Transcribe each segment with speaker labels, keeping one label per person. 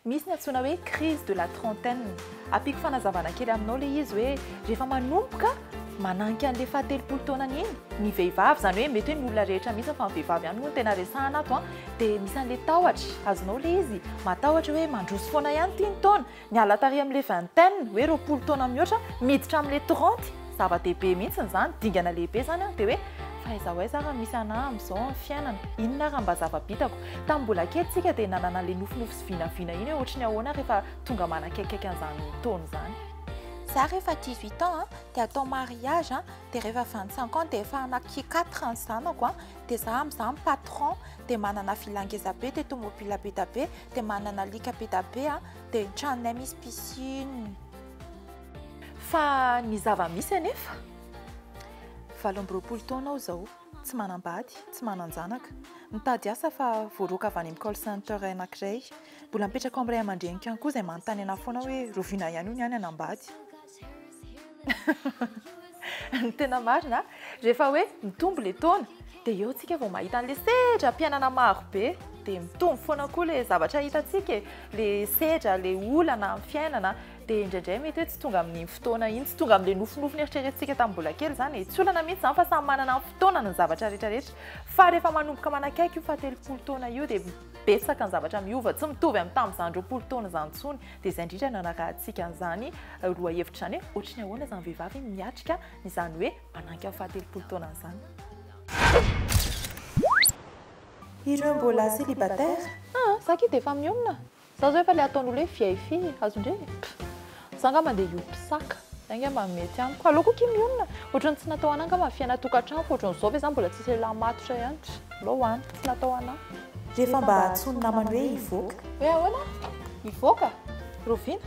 Speaker 1: misy ny antsoina hoe crise de la trentaine. Apiko fanazavana kely aminao le izy hoe rehefa manomboka mananky an'le fahatelopolo taonany iny ny vehivavy zany hoe mety hoe ny olona rehetra mihitsy fa ny vehivavy ihany moa no tena resahana ato dia misy an'le tahotra azonao le izy matahotra hoe mandroso foana ihany tiany taona ny alatary amin'le vingtaine hoe 20 taona mihoatra miditra amin'le 30 zava-dehibe mihitsy zany dingana lehibe zany dia hoe fahaiza raha misy ana amin'izao amin'ny fiainana inona raha mba zava-bitako tamin'ny mbola kely tsika dia nanana le nofinofy sy vinavina iny hoe ohatrany ahoana rehefa tonga manakaikaiky an'izany taona zany.
Speaker 2: Za rehefa 18 ans dia atao mariage dia rehefa 25 ans dia efa anaky 4 ans zanako dia za amin'izany patron dia manana vilangeza be dia tomobila be da be dia manana lika be da be dia tranonay misy piscine.
Speaker 1: Fa ny zava-misy anefa 20 taona aho zao tsy manambady tsy mananjanaka mitady asa fa voaroaka avy any amin'ny call center anankiray mbola mipetraka amin'ny ray aman-dreniko ihany koa izay manontany ana foana hoe roviana ihany io ny any anambady. Ny tena marina rehefa hoe mitombo le taona dia eo tsika vao mahita an'le sedra mpianana maro be dia mitombo foana koa le zavatra hitantsika le sedra le olana amin'ny fiainana dia indraindray mety hoe tsy tonga amin'ny fotoana iny tsy tonga amin'le nofinofy eritreretintsika tamin'ny mbola kely zany tsy olana mihitsy zany fa samy manana ny fotoana ny zavatra rehetrarehetra fa rehefa manomboka manakaiky io fahatelopolo taona io dia betsaka ny zavatra miova tsy mitovy amin'ny tamin'izany 20 taona zany intsony dia izay indrindra nanarahantsika an'izany roa hevitra zany hoe ohatrany ahoana izany vehivavy miatrika izany hoe mananky amin'ny fahatelopolo taona izany.
Speaker 2: Ireo mbola célibataire
Speaker 1: Zaki dia efa miomina za zao efa le ataon'olo hoe vieille fille azondre za nga mandeha iompisaka zay mba mety amiko aleoko ki miomina ohatrany tsy natao ananga mafiana tokantrano fa ohatran'izao ve za mbola tsisy lehilahy matotra ihany lo hoany tsy natao ana
Speaker 2: rehefa mba atsony namany hoe hivoaka
Speaker 1: hoe ahoana hivoaka roviana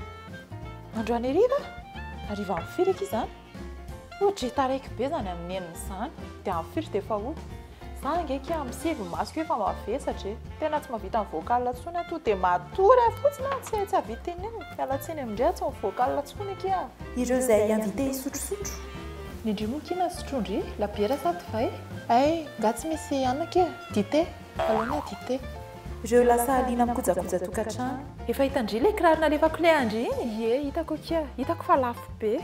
Speaker 1: androany ariva amin'ny firy eky izany ohatra taraiky be zany amin'ny enin'izany dia amin'ny firy dia efa olo za ngeky amin'ny sivy masoko efa mavesatra tena tsy mahavita ny vocal atsony ato dia matory fotsiny tsy havita teneny mialatsiny amindray tsy ny vocal atsony eky
Speaker 2: ireo izay invité hisotrosotro
Speaker 1: ny indrimo kina sotrondry la biera sa divay ay nga tsy misy anake dité aloha dité
Speaker 2: ireo lasa aliana amin'ny kojakoja tokantrano
Speaker 1: efa hitandry le kirarina alefako le andry iny ye hitako kia hitako fa lafo be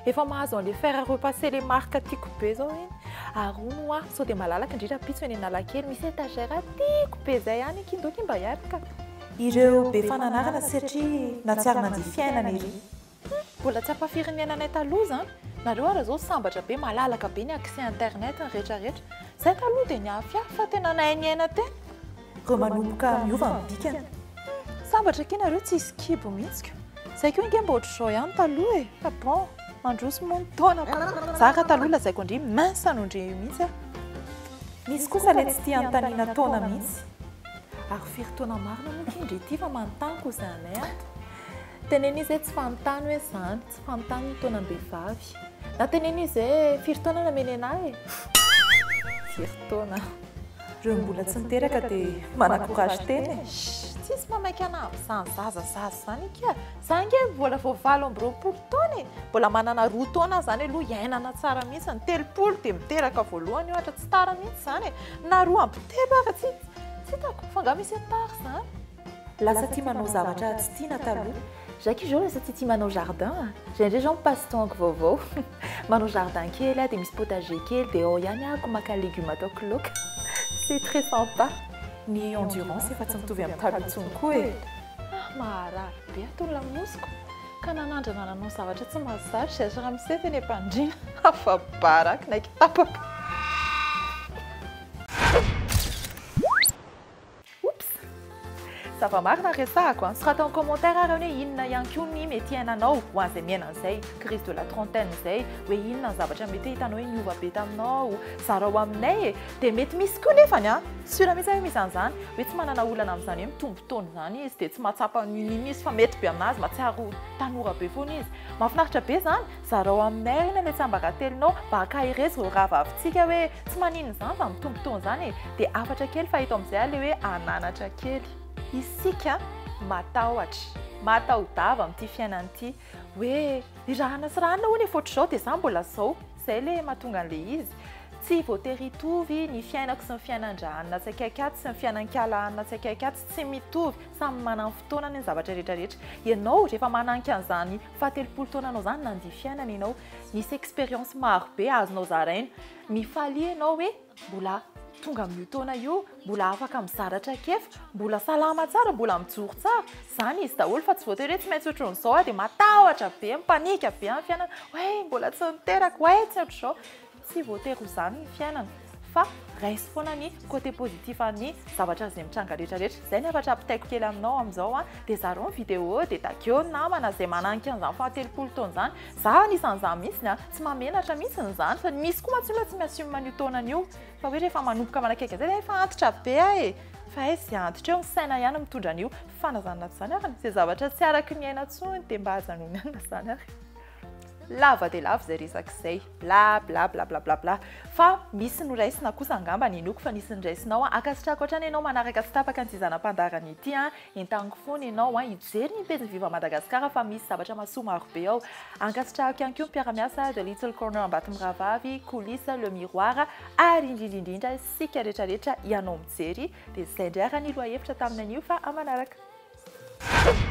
Speaker 1: efa mahazo an'le faire repasser les marques tiako be zao iny arono sao dia malalaka indrindra pitso eny analakely misy étagère tiako be zay ihany kindoky mba hiaraka
Speaker 2: ireo be fananarana satria na tsy ary nandeha fiainana iry
Speaker 1: mbola tsy ampafirinenanay taloha zany nareo ara zao sambatra be malalaka be ny accès internet ny rehetrarehetra zay taloha dia ny afia fa tena nainiaina tena
Speaker 2: reo manomboka miova ny bikana
Speaker 1: sambatra ke nareo tsy hisy kibo mihitsika zay keo inge mba ohatr'izao ihany taloha fa bon mandroso mony taona za ka taloha lazaiko andry mince anondry mihitsy
Speaker 2: misy kosa le tsy tia antaniana taona mihitsy
Speaker 1: ary firy taona marina moa indry ty fa manontany koa izany ato teneny izy hoe tsy fanontany hoe zany tsy fanontany ny taonam-behivavy na teneny izy hoe firy taona nameny anahy firy taona
Speaker 2: reo mbola tsy niteraka dia manakorazy teny
Speaker 1: tsisy mamaky ana amin'izany zaza zany ikia za nge mbola vao 20 taona mbola manana 2 taona zany aloha iainana tsara mihitsy ny 30 dia miteraka voalohany ohatra tsy tara mihitsy zany na 2 ampitelo ara tsy hitako fa nga misy atara zany
Speaker 2: lasa tia manao zavatra tsy tiana taloha
Speaker 1: Jacques zao lasa tia manao jardin j'ai gens passe-temps vaovao manao jardin kely dia misy potager kely dia ao ihany ako maka légumes ataoko laoka c'est très sympa
Speaker 2: ny endurance efa tsy mitovy amin'ny taloha intsony koa
Speaker 1: maharary be atony lamosiko ka nanandrana nanao zavatra tsy mahazatra raha misety ny mpandrina afa baraky naiky tapako zava-marina resahako sorata en commentaire ary hoe inona ihany koa ny mety hainanao ho an'izay miaina an'izay crise de la trentaine izay hoe inona ny zavatra mety hitanao hoe niova be taminao zarao aminay dia mety misy koa nefany sura mihitsy hoe misy an'izany hoe tsy manana olana amin'izany hoe mitombo taona zany izy dia tsy mahatsapa nini izy fa mety be aminazy matsiaro tanora be foana izy mahafinaritra be zany zarao aminay ina le tsy ambaratelonao mba akahirezy reo ravavintsika hoe tsy manino zany fa mitombo taona zany dia afatra kely fahita amin'izay le hoe ananatra kely isika matahodava amin'ity fiainan'ity hoe irahana sy rahana hoany efa ohatr'izao dia za mbola zao zay le mahatonga an'le izy tsy voatery hitovy ny fiainako sy ny fiainan-dranona tsaikaiky sy ny fiainan-kialana tsaikaiky tsy mitovy samy manana fotoana ny zavatra rehetrarehetra ianao rehefa mananky an'izany fahatelopolo taonanao zany nandia fiainana ianao nisy expérience maro be azonao zaraina mifaly ianao hoe mbola tonga amin'io taona io mbola afaka mizaratra kefa mbola salama tsara mbola mijoro tsara zany izy daholo fa tsy voatery hoe tsy maintsy ohatran'izao dia matahotra be mipanika be amin'ny fiainana hoe mbola tsy niteraka hoe tsy ohatr'izao tsy voatery ho zany ny fiainana fa raisy foana ny côté positif ny zavatra izay mitranga rehetrarehetra izay ny afatra ampitaiko kely aminao amin'izao dia zareo ny vidéo dia takeo namana izay mananky an'izany fahatelopolo taona izany za anisan'izany mihitsy tsy mamenatra mihitsy n'izany fa misy koa matsolo tsy miasimo manio taonan'io fa hoe rehefa manomboka manakaiky an'izay efa antitra be fa sy antitra eo ny saina ihany mitondra an'io fanazanana zany arany izay zavatra tsy araky ny aina tsony dia mba hajanoniana zany ary lava dia lava izay resak'izay bla bla bla bla bla bla fa misy noraisina kosa angamba ny inoko fa nisy niraisinao akasitrako ohatrany ianao manaraka sy tapaka ny tizanam-pandarana ity entango foana ianao hijery ny pejy viva Madagasikara fa misy zavatra mahasoa maro be ao ankasitrahako ihany koa mpiara-miasa The Little Corner Ambatomravavy Coulisse Le Miroir ary indrindrindrindra sika rehetrarehetra ianao mijery dia izay indray raha ny loha hevitra taminan'io fa amanaraka